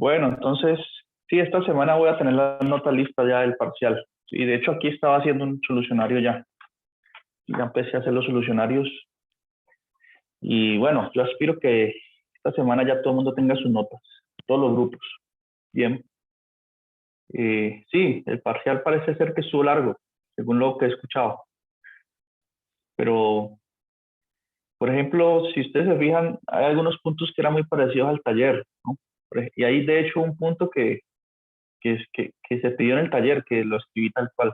Bueno, entonces, sí, esta semana voy a tener la nota lista ya del parcial. Y de hecho aquí estaba haciendo un solucionario ya. Ya empecé a hacer los solucionarios. Y bueno, yo aspiro que esta semana ya todo el mundo tenga sus notas, todos los grupos. Bien. Sí, el parcial parece ser que estuvo largo, según lo que he escuchado. Pero, por ejemplo, si ustedes se fijan, hay algunos puntos que eran muy parecidos al taller, ¿no? Y hay de hecho un punto que se pidió en el taller, que lo escribí tal cual.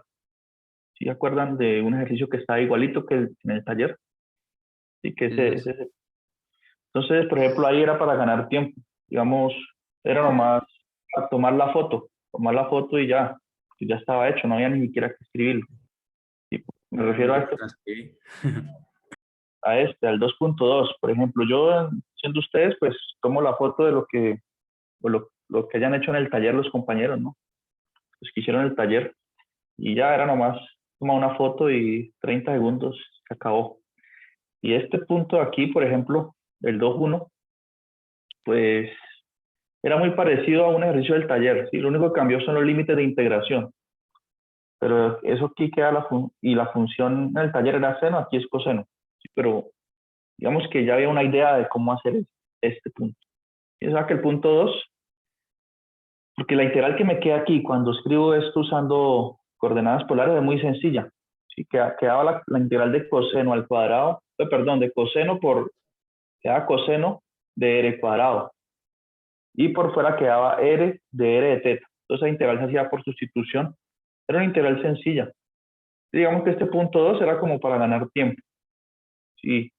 ¿Sí se acuerdan de un ejercicio que está igualito que en el taller? Sí, que Sí, sí, sí. Entonces, por ejemplo, ahí era para ganar tiempo. Digamos, era nomás a tomar la foto y ya estaba hecho, no había ni siquiera que escribirlo. Sí, me Ah, refiero yo a lo este, transcribí. al 2.2. Por ejemplo, yo, siendo ustedes, pues tomo la foto de lo que hayan hecho en el taller los compañeros, ¿no? Los que hicieron el taller. Y ya era nomás tomar una foto y 30 segundos, se acabó. Y este punto aquí, por ejemplo, el 2.1, pues era muy parecido a un ejercicio del taller, ¿sí? Lo único que cambió son los límites de integración, pero eso aquí queda y la función en el taller era seno, aquí es coseno, ¿sí? Pero digamos que ya había una idea de cómo hacer este punto. Y o sea que el punto 2, porque la integral que me queda aquí cuando escribo esto usando coordenadas polares es muy sencilla, ¿sí? Quedaba la integral de coseno al cuadrado, perdón, de coseno quedaba coseno de r cuadrado, y por fuera quedaba r de teta. Entonces la integral se hacía por sustitución. Era una integral sencilla. Digamos que este punto 2 era como para ganar tiempo. Sí,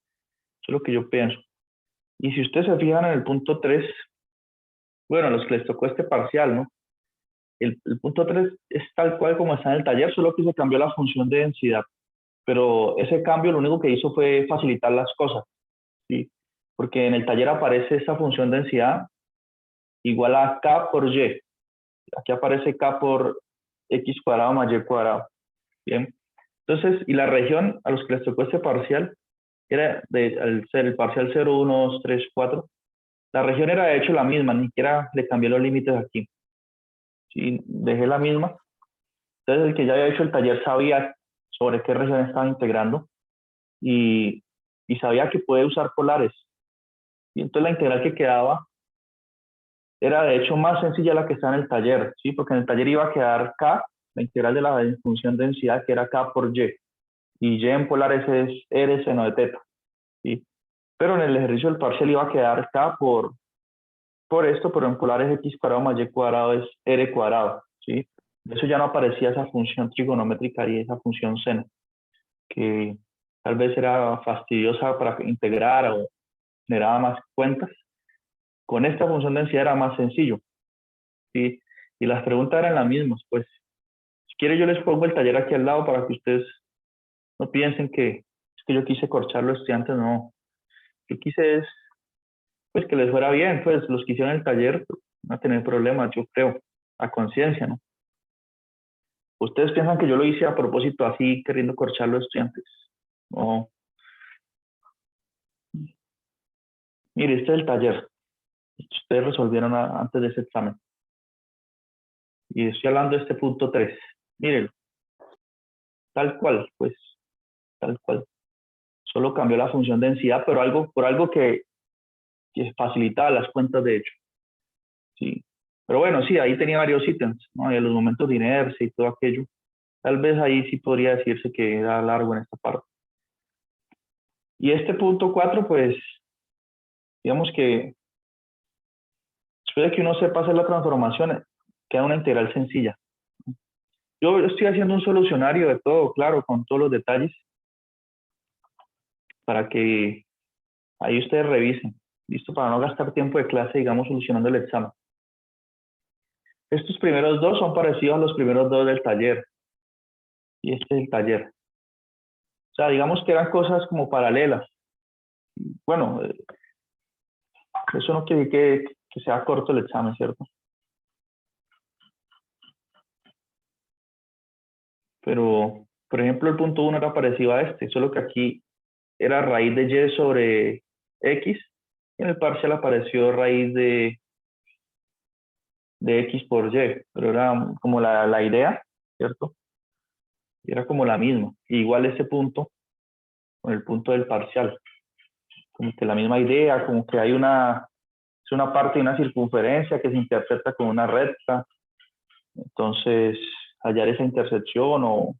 eso es lo que yo pienso. Y si ustedes se fijan en el punto 3, bueno, a los que les tocó este parcial, ¿no? El punto 3 es tal cual como está en el taller, solo que se cambió la función de densidad. Pero ese cambio lo único que hizo fue facilitar las cosas, ¿sí? Porque en el taller aparece esa función de densidad igual a k por y. Aquí aparece k por x cuadrado más y cuadrado. Bien. Entonces, y la región a los que les tocó este parcial, al ser el parcial 0, 1, 2, 3, 4, la región era de hecho la misma, ni siquiera le cambié los límites aquí. Sí, dejé la misma. Entonces, el que ya había hecho el taller sabía sobre qué región estaba integrando y, y sabía que puede usar polares. Y entonces la integral que quedaba era de hecho más sencilla la que está en el taller, ¿sí? Porque en el taller iba a quedar k, la integral de la función de densidad, que era k por y y en polares es r seno de teta, ¿sí? Pero en el ejercicio del parcial iba a quedar k por esto, pero en polares x cuadrado más y cuadrado es r cuadrado, ¿sí? Eso ya no aparecía esa función trigonométrica y esa función seno, que tal vez era fastidiosa para integrar o generaba más cuentas. Con esta función de densidad era más sencillo, ¿sí? Y las preguntas eran las mismas, pues si quiere yo les pongo el taller aquí al lado para que ustedes no piensen que es que yo quise corchar a los estudiantes, no. Yo quise es, pues que les fuera bien, pues los que hicieron el taller pues, no van a tener problemas, yo creo, a conciencia, ¿no? Ustedes piensan que yo lo hice a propósito así, queriendo corchar a los estudiantes. No, mire, este es el taller. Ustedes resolvieron antes de ese examen. Y estoy hablando de este punto 3. Miren, tal cual, pues, tal cual. Solo cambió la función de densidad, pero por algo que facilitaba las cuentas de hecho. Sí. Pero bueno, sí, ahí tenía varios ítems, ¿no? Y los momentos de inercia y todo aquello. Tal vez ahí sí podría decirse que era largo en esta parte. Y este punto 4, pues, digamos que después de que uno sepa hacer la transformación, queda una integral sencilla. Yo estoy haciendo un solucionario de todo, claro, con todos los detalles, para que ahí ustedes revisen. Listo, para no gastar tiempo de clase, digamos, solucionando el examen. Estos primeros dos son parecidos a los primeros dos del taller. Y este es el taller. O sea, digamos que eran cosas como paralelas. Bueno, eso no quiere decir que sea corto el examen, ¿cierto? Pero, por ejemplo, el punto 1 era parecido a este, solo que aquí era raíz de y sobre x, y en el parcial apareció raíz de X por Y, pero era como la idea, ¿cierto? Era como la misma. Igual ese punto, con el punto del parcial, como que la misma idea, como que hay es una parte de una circunferencia que se interpreta con una recta, entonces hallar esa intersección o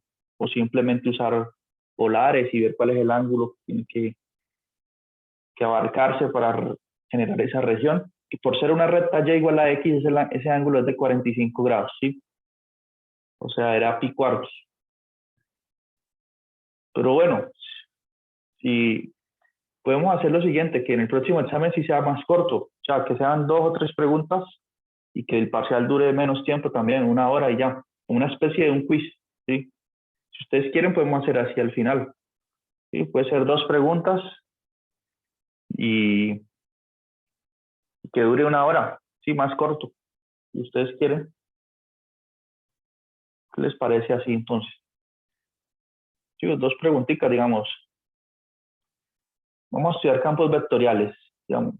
simplemente usar polares y ver cuál es el ángulo que tiene que abarcarse para generar esa región. Y por ser una recta y igual a x, ese ángulo es de 45 grados, ¿sí? O sea, era pi cuartos. Pero bueno, si podemos hacer lo siguiente, que en el próximo examen sí sea más corto, o sea, que sean 2 o 3 preguntas y que el parcial dure menos tiempo también, 1 hora y ya, una especie de un quiz, ¿sí? Si ustedes quieren, podemos hacer así al final, ¿sí? Puede ser 2 preguntas y que dure 1 hora, ¿sí? Más corto. Si ustedes quieren, ¿qué les parece así entonces? Sí, 2 preguntitas, digamos. Vamos a estudiar campos vectoriales. Digamos,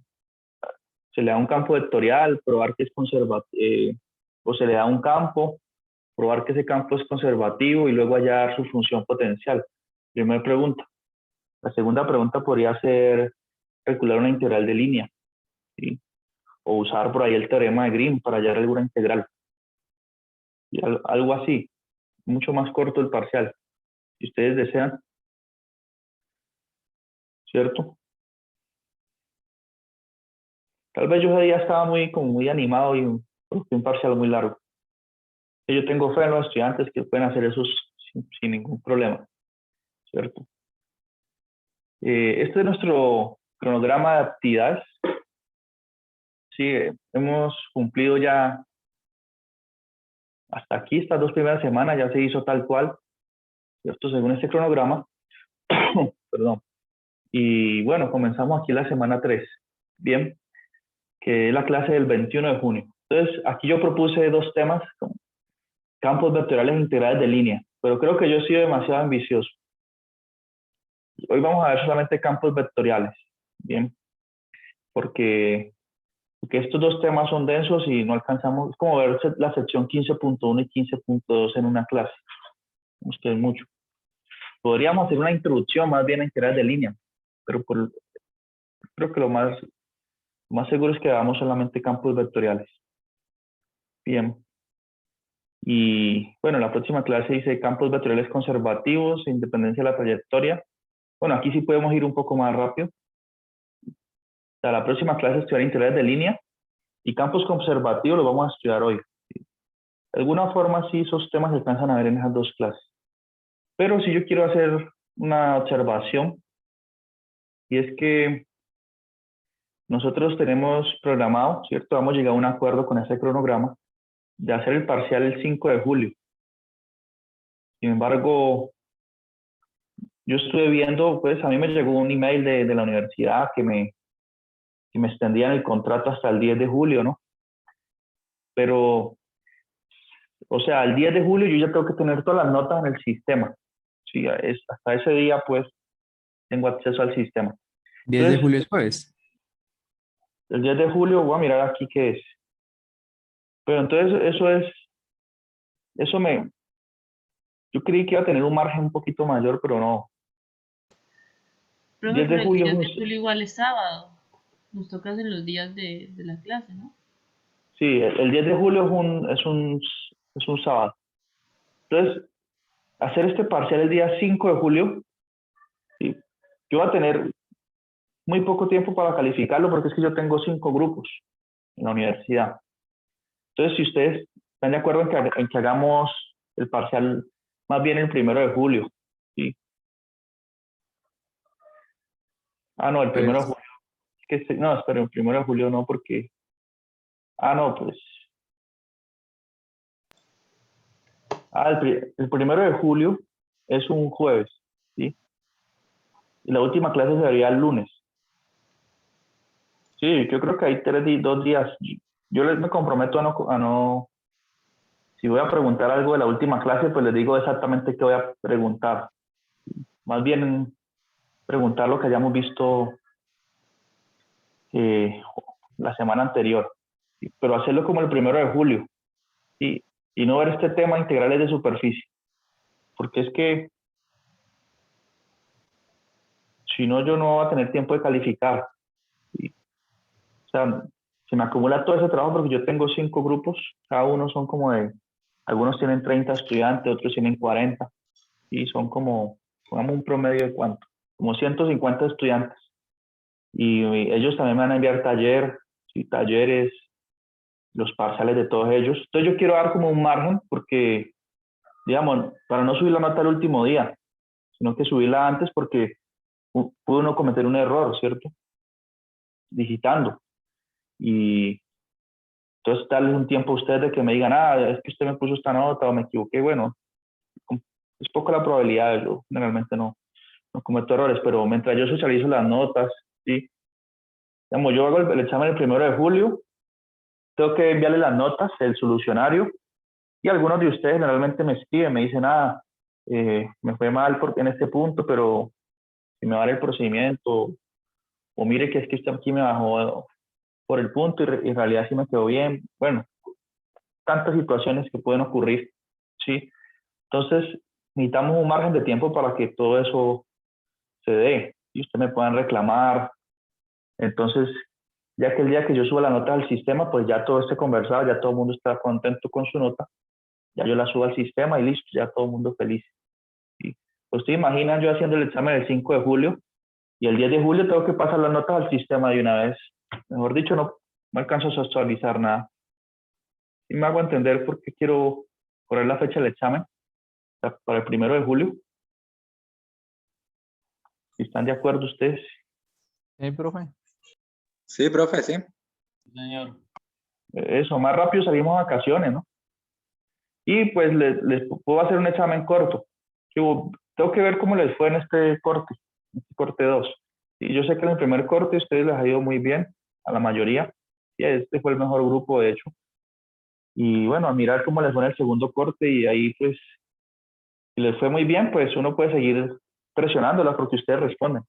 se le da un campo vectorial, probar que es conservativo, o se le da un campo, probar que ese campo es conservativo y luego hallar su función potencial. Primera pregunta. La segunda pregunta podría ser calcular una integral de línea, ¿sí? O usar por ahí el teorema de Green para hallar alguna integral. Y algo así, mucho más corto el parcial, si ustedes desean, ¿cierto? Tal vez yo ese día estaba como muy animado y un parcial muy largo. Yo tengo fe en los estudiantes que pueden hacer eso sin ningún problema, ¿cierto? Este es nuestro cronograma de actividades. Sí, hemos cumplido ya hasta aquí, estas 2 primeras semanas, ya se hizo tal cual, ¿cierto? Según este cronograma. Perdón. Y bueno, comenzamos aquí la semana 3, bien, que es la clase del 21 de junio. Entonces, aquí yo propuse 2 temas, campos vectoriales integrales de línea, pero creo que yo he sido demasiado ambicioso. Hoy vamos a ver solamente campos vectoriales, bien, porque estos 2 temas son densos y no alcanzamos, es como ver la sección 15.1 y 15.2 en una clase, que es mucho. Podríamos hacer una introducción más bien a integrales de línea, pero creo que lo más seguro es que hagamos solamente campos vectoriales. Bien. Y bueno, la próxima clase dice campos vectoriales conservativos, independencia de la trayectoria. Bueno, aquí sí podemos ir un poco más rápido. O sea, la próxima clase estudiar integrales de línea y campos conservativos los vamos a estudiar hoy. De alguna forma sí esos temas se alcanzan a ver en esas 2 clases. Pero si yo quiero hacer una observación, y es que nosotros tenemos programado, ¿cierto? Hemos llegado a un acuerdo con ese cronograma de hacer el parcial el 5 de julio. Sin embargo, yo estuve viendo, pues a mí me llegó un email de la universidad que me extendían el contrato hasta el 10 de julio, ¿no? Pero, o sea, el 10 de julio yo ya tengo que tener todas las notas en el sistema. Sí, hasta ese día, pues, tengo acceso al sistema. 10 de Entonces, julio es jueves. el 10 de julio voy a mirar aquí qué es. Pero entonces eso yo creí que iba a tener un margen un poquito mayor, pero no. Profe, 10 de pero el julio 10 es de julio igual es sábado. Nos toca en los días de la clase, ¿no? sí, el 10 de julio es un sábado. Entonces, hacer este parcial el día 5 de julio, ¿sí? Yo voy a tener muy poco tiempo para calificarlo porque es que yo tengo 5 grupos en la universidad. Entonces, si ustedes están de acuerdo en que hagamos el parcial más bien el 1 de julio, ¿sí? Ah, no, el 1 de julio. Pues, No, espera, el 1 de julio no, porque. Ah, no, pues. Ah, el 1 de julio es un jueves, ¿sí? Y la última clase sería el lunes. Sí, yo creo que hay 2 días. Yo me comprometo a no. Si voy a preguntar algo de la última clase, pues les digo exactamente qué voy a preguntar. Más bien preguntar lo que hayamos visto eh, la semana anterior. pero hacerlo como el 1 de julio, ¿sí? Y no ver este tema integrales de superficie, porque es que si no yo no voy a tener tiempo de calificar, ¿sí? O sea, se me acumula todo ese trabajo porque yo tengo 5 grupos, cada uno son como de, algunos tienen 30 estudiantes, otros tienen 40, y son como, pongamos un promedio de cuánto, como 150 estudiantes. Y ellos también me van a enviar talleres, los parciales de todos ellos. Entonces yo quiero dar como un margen porque, digamos, para no subir la nota el último día, sino que subirla antes porque puede uno cometer un error, ¿cierto? Digitando. Y entonces darles un tiempo a ustedes de que me digan, es que usted me puso esta nota o me equivoqué. Bueno, es poco la probabilidad, yo generalmente no cometo errores, pero mientras yo socializo las notas, ¿sí? Digamos, yo hago el examen el 1 de julio, tengo que enviarle las notas, el solucionario, y algunos de ustedes generalmente me escriben, me dicen, me fue mal porque en este punto, pero si me va a dar el procedimiento, o mire que es que usted aquí me bajó por el punto y en realidad sí me quedó bien. Bueno, tantas situaciones que pueden ocurrir, ¿sí? Entonces, necesitamos un margen de tiempo para que todo eso se dé y ustedes me puedan reclamar. Entonces, ya que el día que yo suba la nota al sistema, pues ya todo esté conversado, ya todo el mundo está contento con su nota, ya yo la subo al sistema y listo, ya todo el mundo feliz. ¿Sí? Pues te imaginas yo haciendo el examen el 5 de julio y el 10 de julio tengo que pasar las notas al sistema de una vez. Mejor dicho, no alcanzo a actualizar nada. Y me hago entender por qué quiero correr la fecha del examen para el 1 de julio. Si están de acuerdo ustedes. profe. Sí, profe, sí. Señor. Eso, más rápido salimos a vacaciones, ¿no? Y pues les puedo hacer un examen corto. Tengo que ver cómo les fue en este corte 2. Y yo sé que en el primer corte a ustedes les ha ido muy bien, a la mayoría. Y este fue el mejor grupo, de hecho. Y bueno, a mirar cómo les fue en el segundo corte y ahí pues, si les fue muy bien, pues uno puede seguir presionándola porque ustedes responden.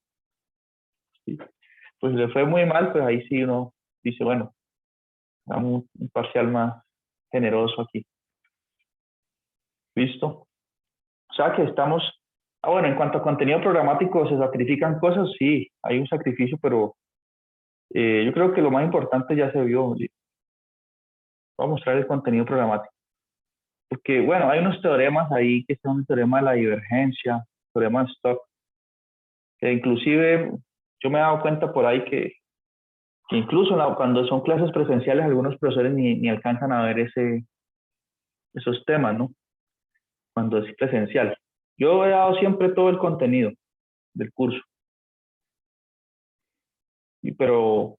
¿Sí? Pues si les fue muy mal, pues ahí sí uno dice, bueno, damos un parcial más generoso aquí. ¿Listo? O sea que estamos... bueno, en cuanto a contenido programático, ¿se sacrifican cosas? Sí, hay un sacrificio, pero yo creo que lo más importante ya se vio. Voy a mostrar el contenido programático. Porque, bueno, hay unos teoremas ahí que son el teorema de la divergencia, teorema de Stock, que inclusive yo me he dado cuenta por ahí que incluso cuando son clases presenciales, algunos profesores ni alcanzan a ver esos temas, ¿no? Cuando es presencial. Yo he dado siempre todo el contenido del curso, pero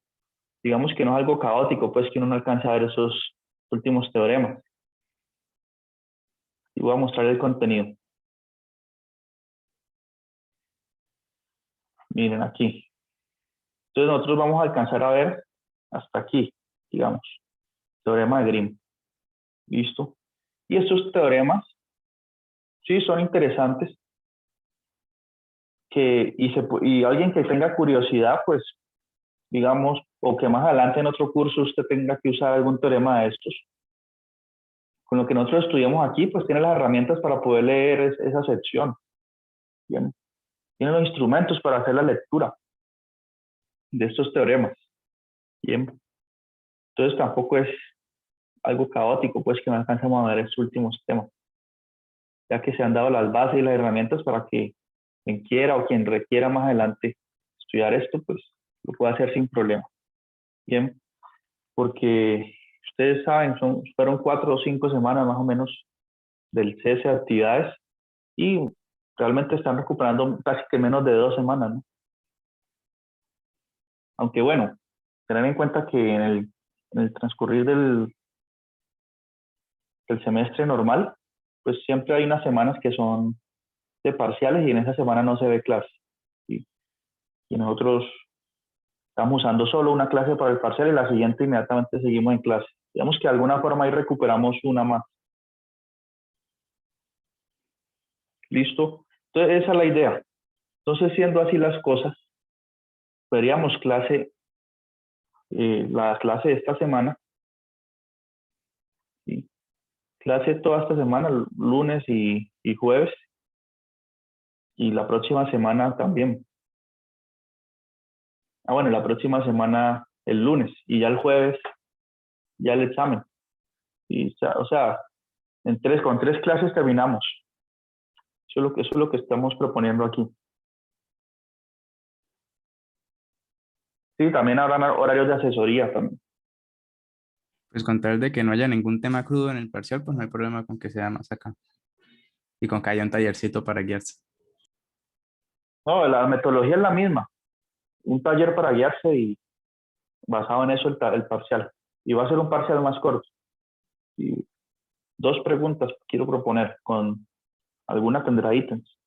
digamos que no es algo caótico, pues que uno no alcanza a ver esos últimos teoremas. Y voy a mostrar el contenido. Miren aquí. Entonces nosotros vamos a alcanzar a ver hasta aquí, digamos, teorema de Grimm. ¿Listo? Y estos teoremas, sí, son interesantes. Y alguien que tenga curiosidad, pues, digamos, o que más adelante en otro curso usted tenga que usar algún teorema de estos. Con lo que nosotros estudiamos aquí, pues tiene las herramientas para poder leer esa sección. Bien. Tiene los instrumentos para hacer la lectura de estos teoremas. Bien. Entonces tampoco es algo caótico, pues que no alcancemos a ver estos últimos temas, ya que se han dado las bases y las herramientas para que quien quiera o quien requiera más adelante estudiar esto, pues lo pueda hacer sin problema. Bien, porque ustedes saben, fueron 4 o 5 semanas más o menos del cese de actividades y realmente están recuperando casi que menos de 2 semanas, ¿no? Aunque bueno, tener en cuenta que en el transcurrir del semestre normal, pues siempre hay unas semanas que son de parciales y en esa semana no se ve clase. ¿Sí? Y nosotros estamos usando solo una clase para el parcial y la siguiente inmediatamente seguimos en clase. Digamos que de alguna forma ahí recuperamos una más. ¿Listo? Entonces esa es la idea. Entonces, siendo así las cosas, veríamos la clase de esta semana Clase toda esta semana, lunes y jueves, y la próxima semana también. Ah, bueno, la próxima semana el lunes, y ya el jueves, ya el examen. Y, o sea, con 3 clases terminamos. Eso es lo que estamos proponiendo aquí. Sí, también habrán horarios de asesoría también. Pues con tal de que no haya ningún tema crudo en el parcial, pues no hay problema con que sea más acá. Y con que haya un tallercito para guiarse. No, la metodología es la misma. Un taller para guiarse y basado en eso el parcial. Y va a ser un parcial más corto. Y 2 preguntas quiero proponer, con alguna tendrá ítems,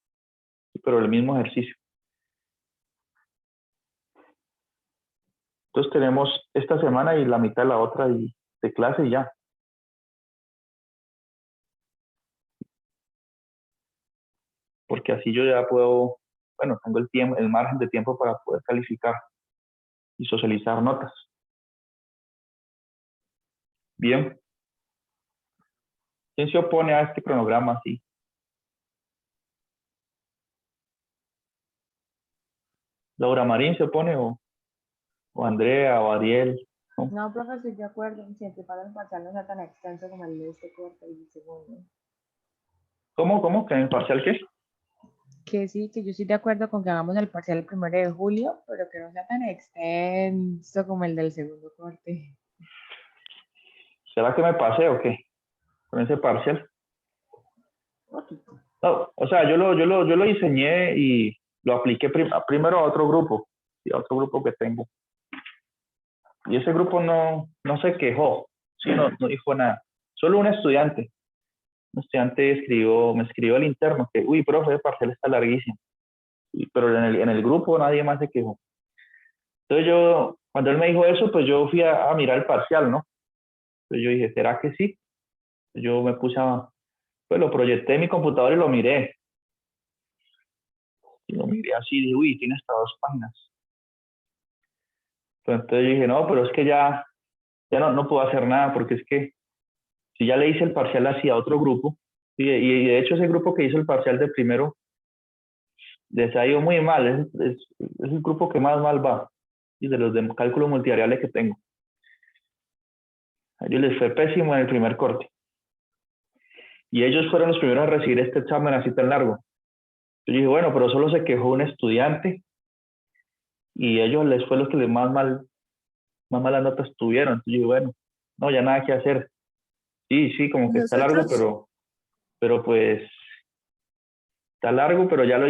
pero el mismo ejercicio. Entonces tenemos esta semana y la mitad de la otra de clase y ya. Porque así yo ya puedo, bueno, tengo el margen de tiempo para poder calificar y socializar notas. Bien. ¿Quién se opone a este cronograma así? ¿Laura Marín se opone o Andrea o Ariel? ¿No? No, profe, estoy de acuerdo. Siempre para el parcial no sea tan extenso como el de este corte y el segundo. ¿Cómo? ¿Que en el parcial qué? Que sí, que yo estoy de acuerdo con que hagamos el parcial el 1 de julio, pero que no sea tan extenso como el del segundo corte. ¿Será que me pasé o qué? Con ese parcial. No, o sea, yo lo diseñé y lo apliqué primero a otro grupo, y a otro grupo que tengo. Y ese grupo no se quejó, sí, no dijo nada. Solo un estudiante me escribió al interno que, uy, profe, el parcial está larguísimo. Pero en el grupo nadie más se quejó. Entonces cuando él me dijo eso, pues yo fui a mirar el parcial, ¿no? Entonces yo dije, ¿será que sí? Yo me puse pues lo proyecté en mi computador y lo miré. Y lo miré así, dije, uy, tiene hasta 2 páginas. Pero entonces yo dije, no, pero es que ya no puedo hacer nada, porque es que si ya le hice el parcial así a otro grupo, y de hecho ese grupo que hizo el parcial de primero, les ha ido muy mal, es el grupo que más mal va, y de los de cálculo multivariable que tengo. A ellos les fue pésimo en el primer corte. Y ellos fueron los primeros a recibir este examen así tan largo. Yo dije, bueno, pero solo se quejó un estudiante y ellos les fue los que más malas notas tuvieron. Entonces yo dije, bueno, no, ya nada que hacer. Sí, como que está largo, Nosotros, pero pues está largo, pero ya se lo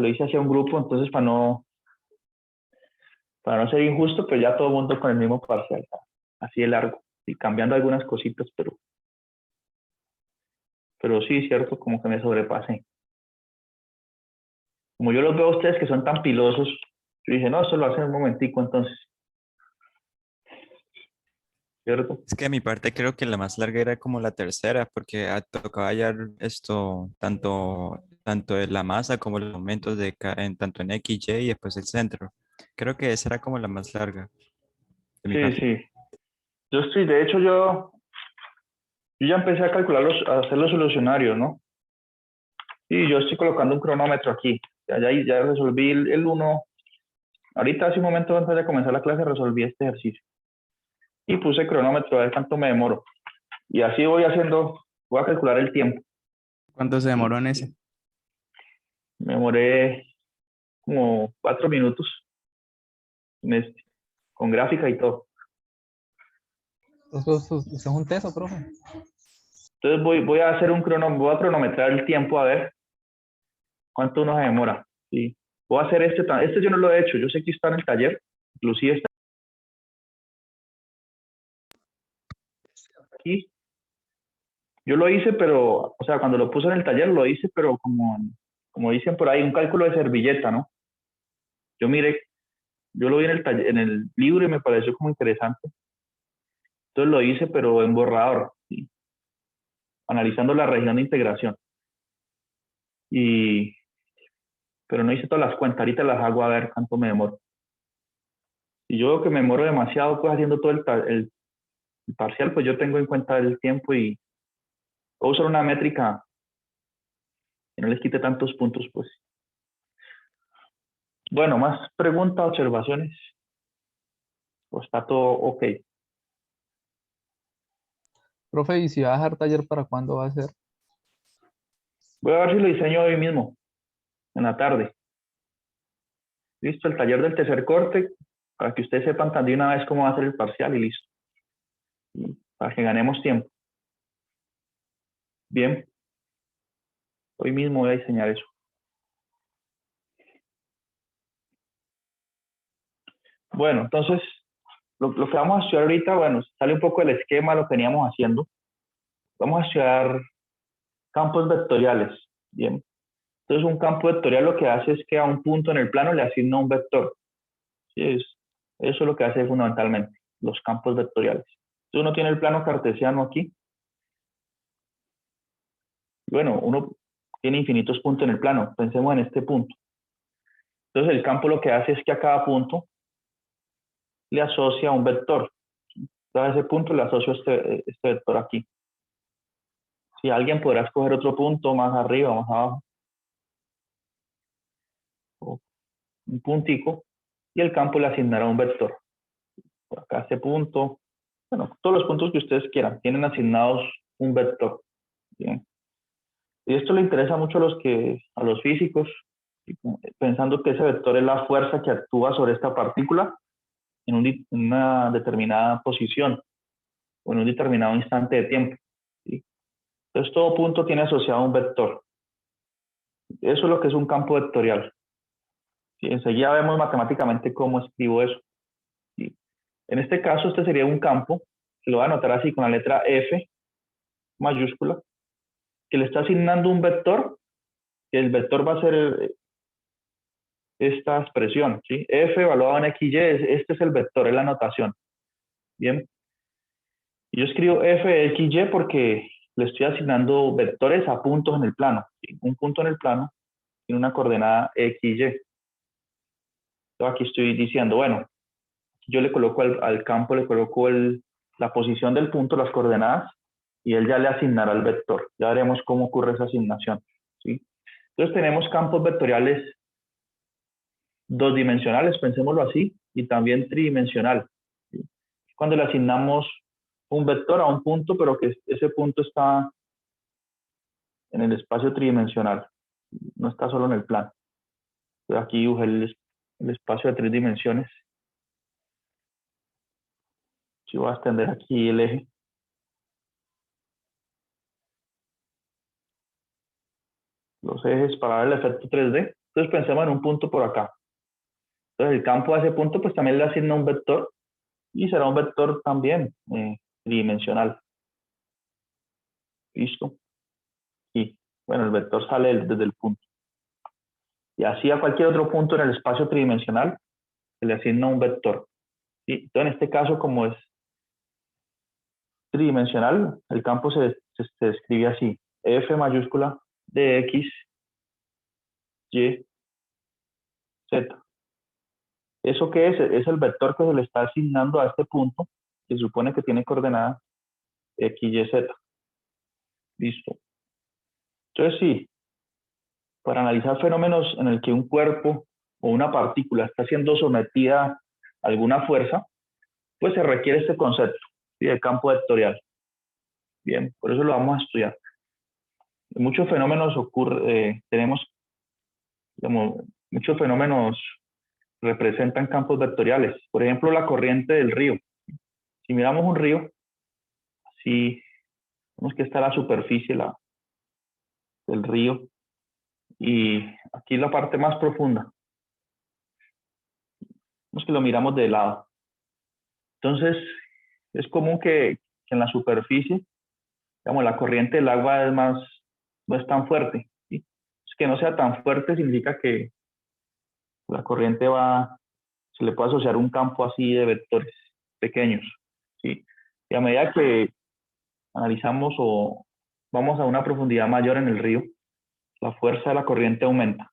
hice así a un grupo, entonces para no ser injusto, pues ya todo el mundo con el mismo parcial, así de largo, y cambiando algunas cositas, pero sí, cierto, como que me sobrepasé. Como yo los veo a ustedes que son tan pilosos, yo dije, no, eso lo hacen un momentico, entonces, ¿cierto? Es que de mi parte creo que la más larga era como la tercera, porque tocaba hallar esto, tanto de la masa como los momentos tanto en X, Y y después el centro. Creo que esa era como la más larga de mi Sí, parte. sí. De hecho, yo ya empecé a a hacer los solucionarios, ¿no? Y yo estoy colocando un cronómetro aquí. Ya resolví el uno. Ahorita, hace un momento antes de comenzar la clase, resolví este ejercicio. Y puse cronómetro a ver cuánto me demoro. Y así voy a calcular el tiempo. ¿Cuánto se demoró en ese? Me demoré como 4 minutos en este, con gráfica y todo. Eso es un teso, profe. Entonces voy a hacer voy a cronometrar el tiempo a ver cuánto uno se demora. Sí. Voy a hacer este yo no lo he hecho, yo sé que está en el taller, inclusive está aquí. Yo lo hice, pero, o sea, cuando lo puse en el taller lo hice, pero como dicen por ahí, un cálculo de servilleta, ¿no? Yo miré, yo lo vi en el taller, en el libro y me pareció como interesante. Entonces lo hice, pero en borrador, ¿sí? Analizando la región de integración. Y, pero no hice todas las cuentas, ahorita las hago a ver cuánto me demoro. Y yo veo que me demoro demasiado, pues haciendo todo el parcial, pues yo tengo en cuenta el tiempo y Voy a usar una métrica que no les quite tantos puntos, pues. Bueno, más preguntas, observaciones. ¿O está todo ok? Profe, ¿y si va a dejar taller para cuándo va a ser? Voy a ver si lo diseño hoy mismo, en la tarde. Listo, el taller del tercer corte, para que ustedes sepan también una vez cómo va a ser el parcial y listo. Y para que ganemos tiempo. Bien, hoy mismo voy a diseñar eso. Bueno, entonces, lo que vamos a estudiar ahorita, bueno, sale un poco del esquema de lo que veníamos haciendo. Vamos a estudiar campos vectoriales. Bien. Entonces, un campo vectorial lo que hace es que a un punto en el plano le asigna un vector. ¿Sí? Eso es lo que hace fundamentalmente, los campos vectoriales. Entonces, uno tiene el plano cartesiano aquí. Bueno, uno tiene infinitos puntos en el plano. Pensemos en este punto. Entonces, el campo lo que hace es que a cada punto le asocia un vector. A ese punto le asocio este vector aquí. Si alguien podrá escoger otro punto más arriba, más abajo, o un puntico, y el campo le asignará un vector. Por acá este punto, bueno, todos los puntos que ustedes quieran, tienen asignados un vector. Bien. Y esto le interesa mucho a los físicos, pensando que ese vector es la fuerza que actúa sobre esta partícula en una determinada posición o en un determinado instante de tiempo. ¿Sí? Entonces, todo punto tiene asociado un vector. Eso es lo que es un campo vectorial. ¿Sí? Enseguida vemos matemáticamente cómo escribo eso. ¿Sí? En este caso, este sería un campo, que lo voy a anotar así con la letra F mayúscula, que le está asignando un vector, que el vector va a ser esta expresión, ¿sí? F evaluado en XY, este es el vector, es la notación. Bien. Yo escribo F de XY porque le estoy asignando vectores a puntos en el plano. ¿Sí? Un punto en el plano tiene una coordenada XY. Entonces aquí estoy diciendo, bueno, yo le coloco al campo, le coloco la posición del punto, las coordenadas, y él ya le asignará el vector. Ya veremos cómo ocurre esa asignación. ¿Sí? Entonces tenemos campos vectoriales dos dimensionales, pensémoslo así, y también tridimensional. ¿Sí? Cuando le asignamos un vector a un punto, pero que ese punto está en el espacio tridimensional, no está solo en el plano. Entonces aquí dibujé el espacio de 3 dimensiones. Si voy a extender aquí el eje. Los ejes para ver el efecto 3D. Entonces pensemos en un punto por acá. Entonces el campo a ese punto pues también le asigna un vector y será un vector también tridimensional. ¿Listo? Y bueno, el vector sale desde el punto. Y así a cualquier otro punto en el espacio tridimensional se le asigna un vector. ¿Sí? Entonces en este caso, como es tridimensional, el campo se describe así. F mayúscula de X, Y, Z. ¿Eso qué es? Es el vector que se le está asignando a este punto, que se supone que tiene coordenadas X, Y, Z. Listo. Entonces sí, para analizar fenómenos en el que un cuerpo o una partícula está siendo sometida a alguna fuerza, pues se requiere este concepto, ¿sí? De campo vectorial. Bien, por eso lo vamos a estudiar. Muchos fenómenos tenemos, digamos, muchos fenómenos representan campos vectoriales. Por ejemplo, la corriente del río. Si miramos un río, si vemos que está la superficie del río y aquí la parte más profunda. Vemos que lo miramos de lado. Entonces, es común que en la superficie, digamos, la corriente del agua no es tan fuerte. ¿Sí? Es que no sea tan fuerte significa que la corriente se le puede asociar un campo así de vectores pequeños. ¿Sí? Y a medida que analizamos o vamos a una profundidad mayor en el río, la fuerza de la corriente aumenta.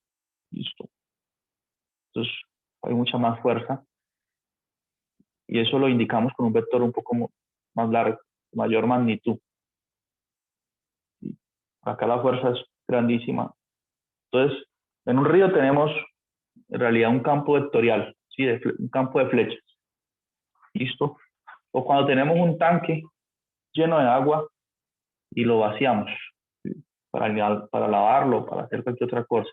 Listo. Entonces, hay mucha más fuerza y eso lo indicamos con un vector un poco más largo, mayor magnitud. Acá la fuerza es grandísima. Entonces, en un río tenemos en realidad un campo vectorial, ¿sí? Un campo de flechas. ¿Listo? O cuando tenemos un tanque lleno de agua y lo vaciamos, ¿sí? para lavarlo, para hacer cualquier otra cosa.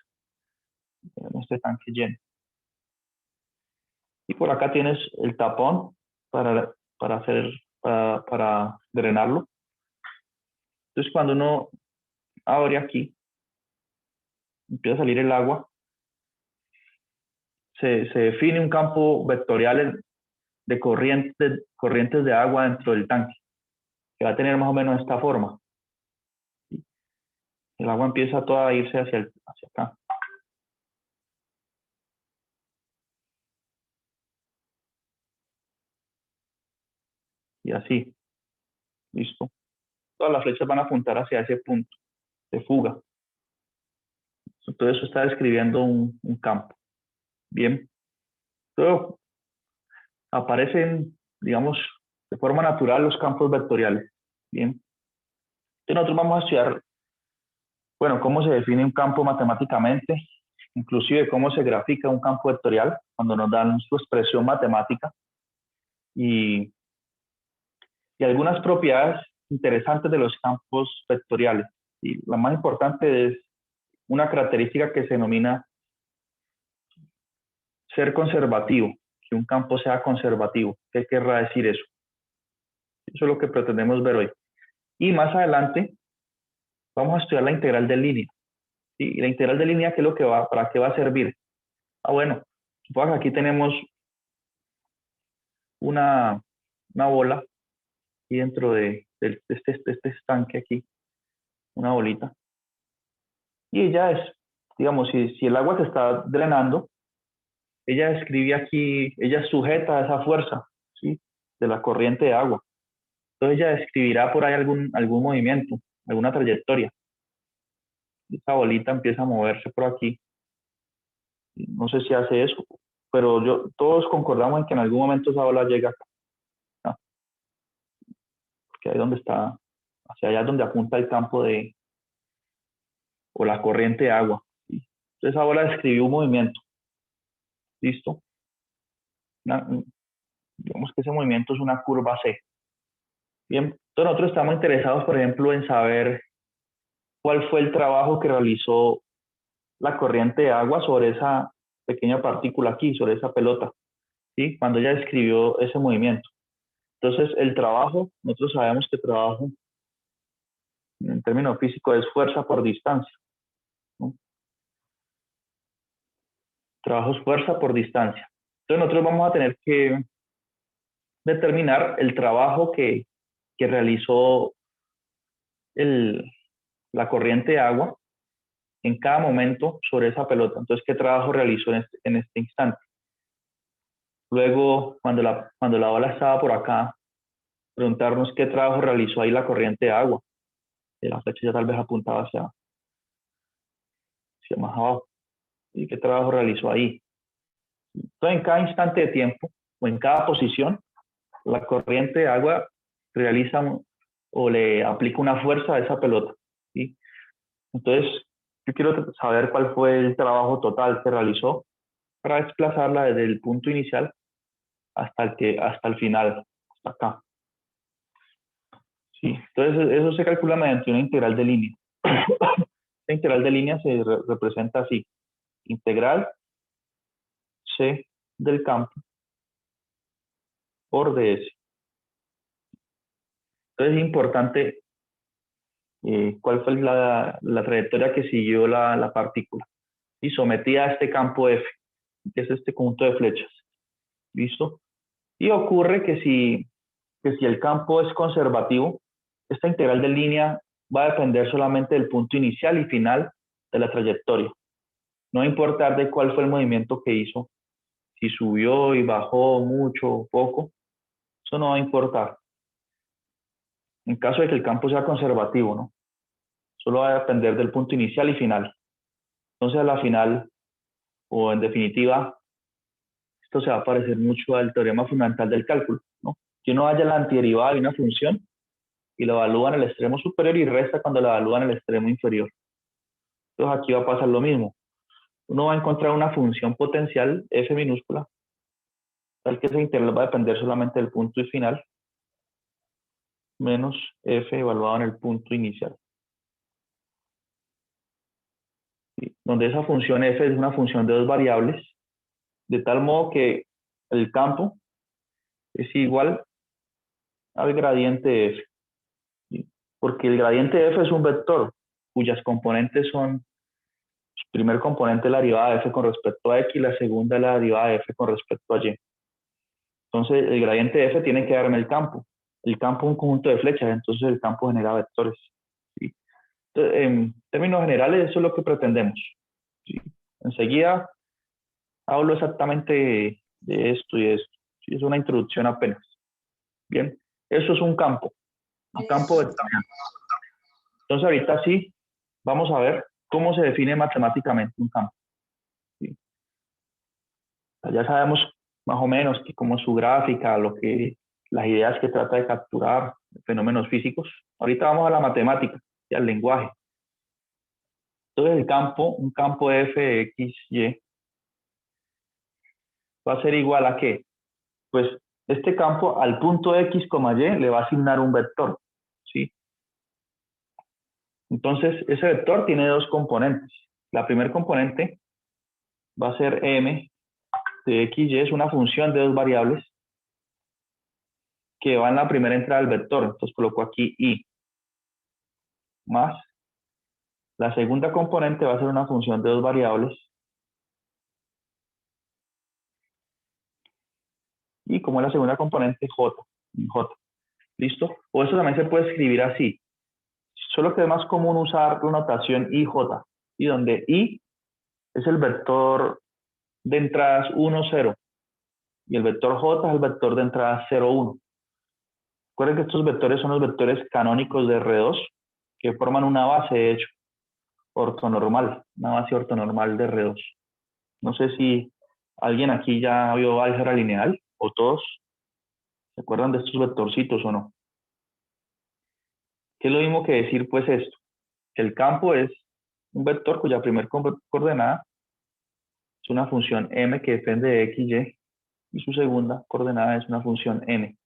Tenemos este tanque lleno. Y por acá tienes el tapón para drenarlo. Entonces, cuando uno abre aquí, empieza a salir el agua, se define un campo vectorial de corrientes de agua dentro del tanque, que va a tener más o menos esta forma. El agua empieza toda a irse hacia acá. Y así. Listo. Todas las flechas van a apuntar hacia ese punto de fuga. Entonces eso está describiendo un campo. Bien. Luego aparecen, digamos, de forma natural los campos vectoriales. Bien. Entonces nosotros vamos a estudiar, bueno, cómo se define un campo matemáticamente, inclusive cómo se grafica un campo vectorial cuando nos dan su expresión matemática y algunas propiedades interesantes de los campos vectoriales. Y la más importante es una característica que se denomina ser conservativo, que un campo sea conservativo. ¿Qué querrá decir eso? Eso es lo que pretendemos ver hoy. Y más adelante vamos a estudiar la integral de línea. ¿Sí? Y la integral de línea, ¿qué es lo que para qué va a servir? Bueno, supongo que aquí tenemos una bola y dentro de este estanque aquí, una bolita. Y ella es, digamos, si el agua se está drenando, ella escribe aquí, ella sujeta a esa fuerza, ¿sí? De la corriente de agua. Entonces ella describirá por ahí algún movimiento, alguna trayectoria. Esa bolita empieza a moverse por aquí. No sé si hace eso, pero todos concordamos en que en algún momento esa bola llega acá, ¿no? Porque ahí donde está, hacia allá es donde apunta el campo o la corriente de agua, ¿sí? Entonces esa bola describió un movimiento. ¿Listo? Digamos que ese movimiento es una curva C. Bien, entonces nosotros estamos interesados, por ejemplo, en saber cuál fue el trabajo que realizó la corriente de agua sobre esa pequeña partícula aquí, sobre esa pelota, ¿sí? Cuando ella describió ese movimiento. Entonces, el trabajo, nosotros sabemos que trabajo, en términos físicos, es fuerza por distancia, ¿no? Trabajo es fuerza por distancia. Entonces, nosotros vamos a tener que determinar el trabajo que realizó la corriente de agua en cada momento sobre esa pelota. Entonces, ¿qué trabajo realizó en este instante? Luego, cuando la bola estaba por acá, preguntarnos qué trabajo realizó ahí la corriente de agua. La flecha ya tal vez apuntaba hacia más abajo. ¿Y qué trabajo realizó ahí? Entonces, en cada instante de tiempo o en cada posición, la corriente de agua realiza o le aplica una fuerza a esa pelota, ¿sí? Entonces, yo quiero saber cuál fue el trabajo total que realizó para desplazarla desde el punto inicial hasta el final, hasta acá. Sí, entonces eso se calcula mediante una integral de línea. La integral de línea se representa así: integral C del campo por ds. Entonces es importante cuál fue la trayectoria que siguió la partícula y sometida a este campo F, que es este conjunto de flechas. ¿Listo? Y ocurre que si el campo es conservativo, esta integral de línea va a depender solamente del punto inicial y final de la trayectoria. No va a importar de cuál fue el movimiento que hizo, si subió y bajó mucho o poco, eso no va a importar. En caso de que el campo sea conservativo, ¿no? Solo va a depender del punto inicial y final. Entonces, a la final, o en definitiva, esto se va a parecer mucho al teorema fundamental del cálculo, ¿no? Si uno haya la antiderivada de una función, y lo evalúa en el extremo superior y resta cuando lo evalúa en el extremo inferior. Entonces aquí va a pasar lo mismo. Uno va a encontrar una función potencial f minúscula, tal que ese integral va a depender solamente del punto final, menos f evaluado en el punto inicial. ¿Sí? Donde esa función f es una función de dos variables, de tal modo que el campo es igual al gradiente de f. ¿Sí? Porque el gradiente de f es un vector cuyas componentes son, el primer componente es la derivada de f con respecto a x y la segunda es la derivada de f con respecto a y. Entonces el gradiente de f tiene que darme el campo. El campo es un conjunto de flechas, entonces el campo genera vectores. ¿Sí? Entonces, en términos generales, eso es lo que pretendemos. ¿Sí? Enseguida hablo exactamente de esto y esto. ¿Sí? Es una introducción apenas. Bien, eso es un campo vectorial. Entonces ahorita sí, vamos a ver cómo se define matemáticamente un campo. ¿Sí? Ya sabemos más o menos que cómo es su gráfica, las ideas que trata de capturar, fenómenos físicos. Ahorita vamos a la matemática y al lenguaje. Entonces el campo, un campo f de x, y, va a ser igual a ¿qué? Pues este campo al punto x, y le va a asignar un vector. ¿Sí? Entonces ese vector tiene dos componentes. La primer componente va a ser m de x, y, es una función de dos variables que va en la primera entrada del vector. Entonces coloco aquí y más. La segunda componente va a ser una función de dos variables. Y como es la segunda componente, j. ¿Listo? O eso también se puede escribir así. Solo que es más común usar la notación ij. Y donde i es el vector de entradas 1, 0. Y el vector j es el vector de entradas 0, 1. Recuerden que estos vectores son los vectores canónicos de R2 que forman una base, de hecho, ortonormal. Una base ortonormal de R2. No sé si alguien aquí ya vio álgebra lineal o todos se acuerdan de estos vectorcitos o no. ¿Qué es lo mismo que decir pues esto? Que el campo es un vector cuya primera coordenada es una función m que depende de x, y su segunda coordenada es una función n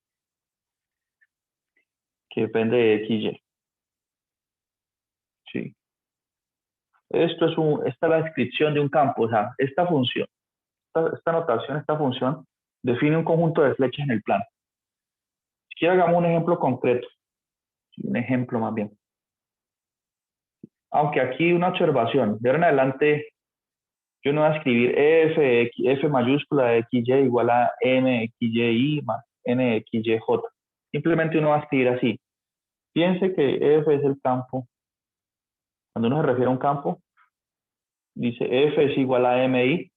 que depende de x, y. ¿Sí? Esta es la descripción de un campo, o sea, esta función, esta notación, esta función, define un conjunto de flechas en el plano. Si quiere hagamos un ejemplo concreto, un ejemplo más bien. Aunque aquí una observación, de ahora en adelante yo no voy a escribir f mayúscula de xy igual a m xy más n xyj. Simplemente uno va a escribir así. Piense que f es el campo. Cuando uno se refiere a un campo, dice f es igual a mi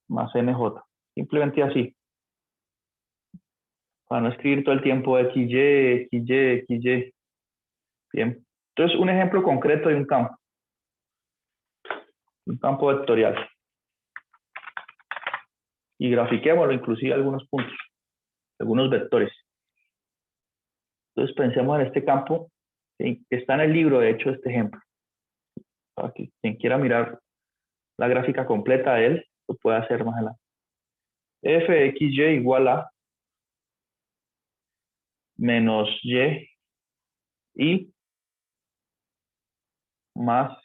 más nj. Simplemente así. Para no escribir todo el tiempo xy. Bien. Entonces, un ejemplo concreto de un campo. Un campo vectorial. Y grafiquémoslo, inclusive algunos puntos, algunos vectores. Entonces, pensemos en este campo que está en el libro, de hecho, este ejemplo. Para que quien quiera mirar la gráfica completa de él, lo puede hacer más adelante. f de xy igual a menos y más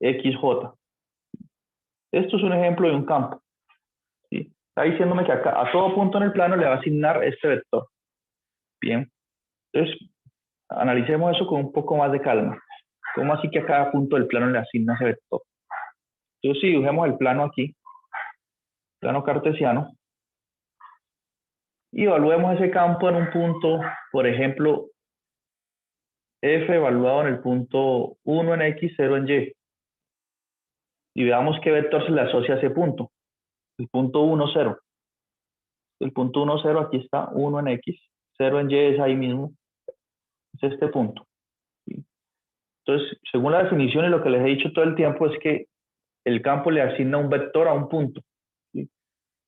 xj. Esto es un ejemplo de un campo. ¿Sí? Está diciéndome que acá, a todo punto en el plano le va a asignar este vector. Bien. Entonces, analicemos eso con un poco más de calma. ¿Cómo así que a cada punto del plano le asigna ese vector? Entonces, si dibujemos el plano aquí, plano cartesiano, y evaluemos ese campo en un punto, por ejemplo, f evaluado en el punto 1 en x, 0 en y. Y veamos qué vector se le asocia a ese punto. El punto 1, 0. El punto 1, 0, aquí está 1 en x, 0 en y es ahí mismo. Es este punto. ¿Sí? Entonces, según la definición y lo que les he dicho todo el tiempo es que el campo le asigna un vector a un punto. ¿Sí?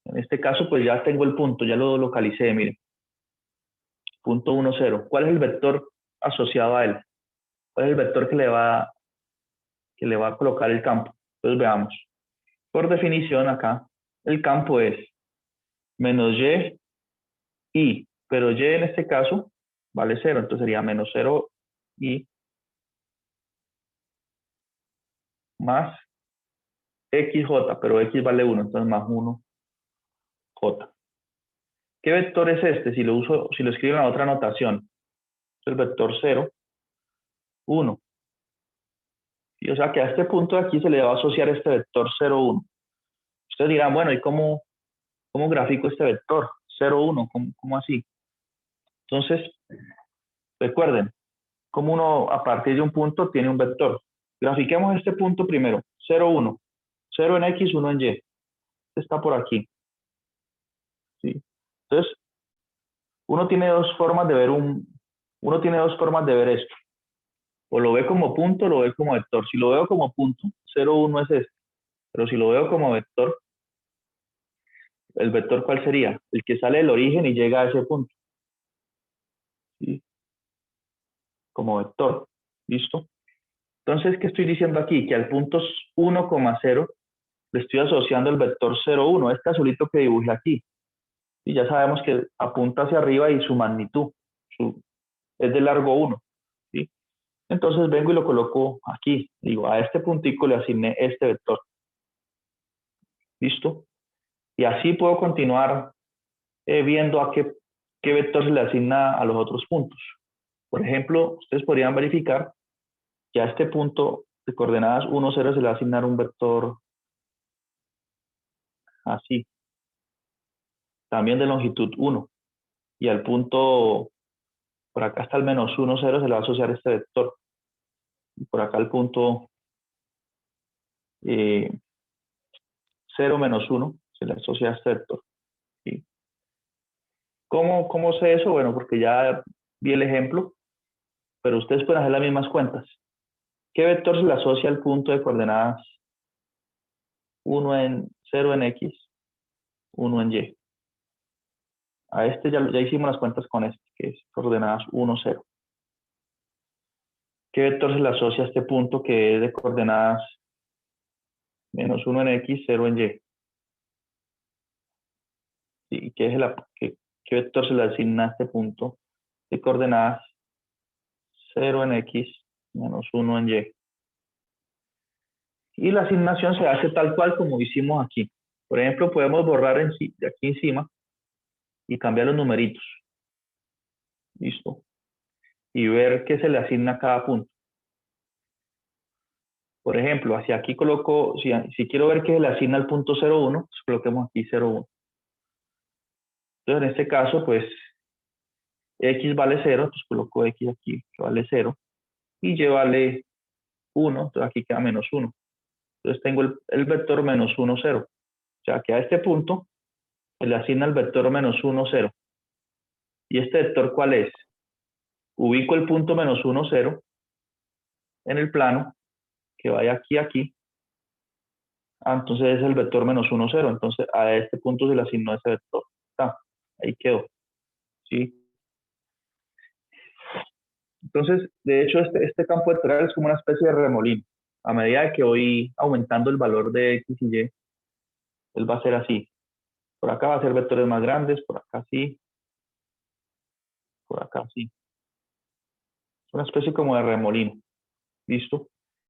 En este caso, pues ya tengo el punto, ya lo localicé, miren. punto 1, 0. ¿Cuál es el vector asociado a él? ¿Cuál es el vector que le va a colocar el campo? Entonces veamos. Por definición acá, el campo es menos y, pero y en este caso vale 0, entonces sería menos 0 y más xj, pero x vale 1, entonces más 1 j. ¿Qué vector es este? Si lo escribo en la otra notación, es el vector 0, 1. Y, o sea que a este punto de aquí se le va a asociar este vector 0, 1. Ustedes dirán, bueno, ¿y cómo grafico este vector? 0, 1, ¿cómo así? Entonces, recuerden, como uno a partir de un punto tiene un vector. Grafiquemos este punto primero, 0, 1. 0 en X, 1 en Y. Este está por aquí. ¿Sí? Entonces, uno tiene dos formas de ver esto. O lo ve como punto o lo ve como vector. Si lo veo como punto, 0, 1 es este. Pero si lo veo como vector, ¿el vector cuál sería? El que sale del origen y llega a ese punto. ¿Sí? Como vector. ¿Listo? Entonces, ¿qué estoy diciendo aquí? Que al punto 1,0 le estoy asociando el vector 0, 1, este azulito que dibujé aquí. Y ya sabemos que apunta hacia arriba y su magnitud es de largo 1. ¿Sí? Entonces vengo y lo coloco aquí. Digo, a este puntico le asigné este vector. ¿Listo? Y así puedo continuar viendo a qué vector se le asigna a los otros puntos. Por ejemplo, ustedes podrían verificar que a este punto de coordenadas 1, 0 se le va a asignar un vector así. También de longitud 1. Y al punto, por acá está el menos 1, 0, se le va a asociar este vector. Y por acá el punto 0, menos 1, se le asocia a este vector. ¿Sí? ¿Cómo sé eso? Bueno, porque ya vi el ejemplo, pero ustedes pueden hacer las mismas cuentas. ¿Qué vector se le asocia al punto de coordenadas 0 en X, 1 en Y? A este ya hicimos las cuentas con este, que es coordenadas 1, 0. ¿Qué vector se le asocia a este punto que es de coordenadas menos 1 en X, 0 en Y? ¿Y qué vector se le asigna a este punto de coordenadas 0 en X, menos 1 en Y? Y la asignación se hace tal cual como hicimos aquí. Por ejemplo, podemos borrar de aquí encima y cambiar los numeritos. ¿Listo? Y ver qué se le asigna a cada punto. Por ejemplo, hacia aquí coloco, si quiero ver qué se le asigna al punto 0,1, pues coloquemos aquí 0,1. Entonces, en este caso, pues, X vale 0, entonces coloco X aquí, que vale 0, y Y vale 1, entonces aquí queda menos 1. Entonces tengo el vector menos 1, 0. O sea, que a este punto se le asigna el vector menos 1, 0. ¿Y este vector cuál es? Ubico el punto menos 1, 0 en el plano, que vaya aquí, aquí. Entonces es el vector menos 1, 0. Entonces a este punto se le asignó ese vector. Ahí quedó. ¿Sí? Entonces, de hecho, este campo vectorial es como una especie de remolino. A medida que voy aumentando el valor de X y Y, él va a ser así. Por acá va a ser vectores más grandes, por acá sí, por acá sí. Es una especie como de remolino. ¿Listo?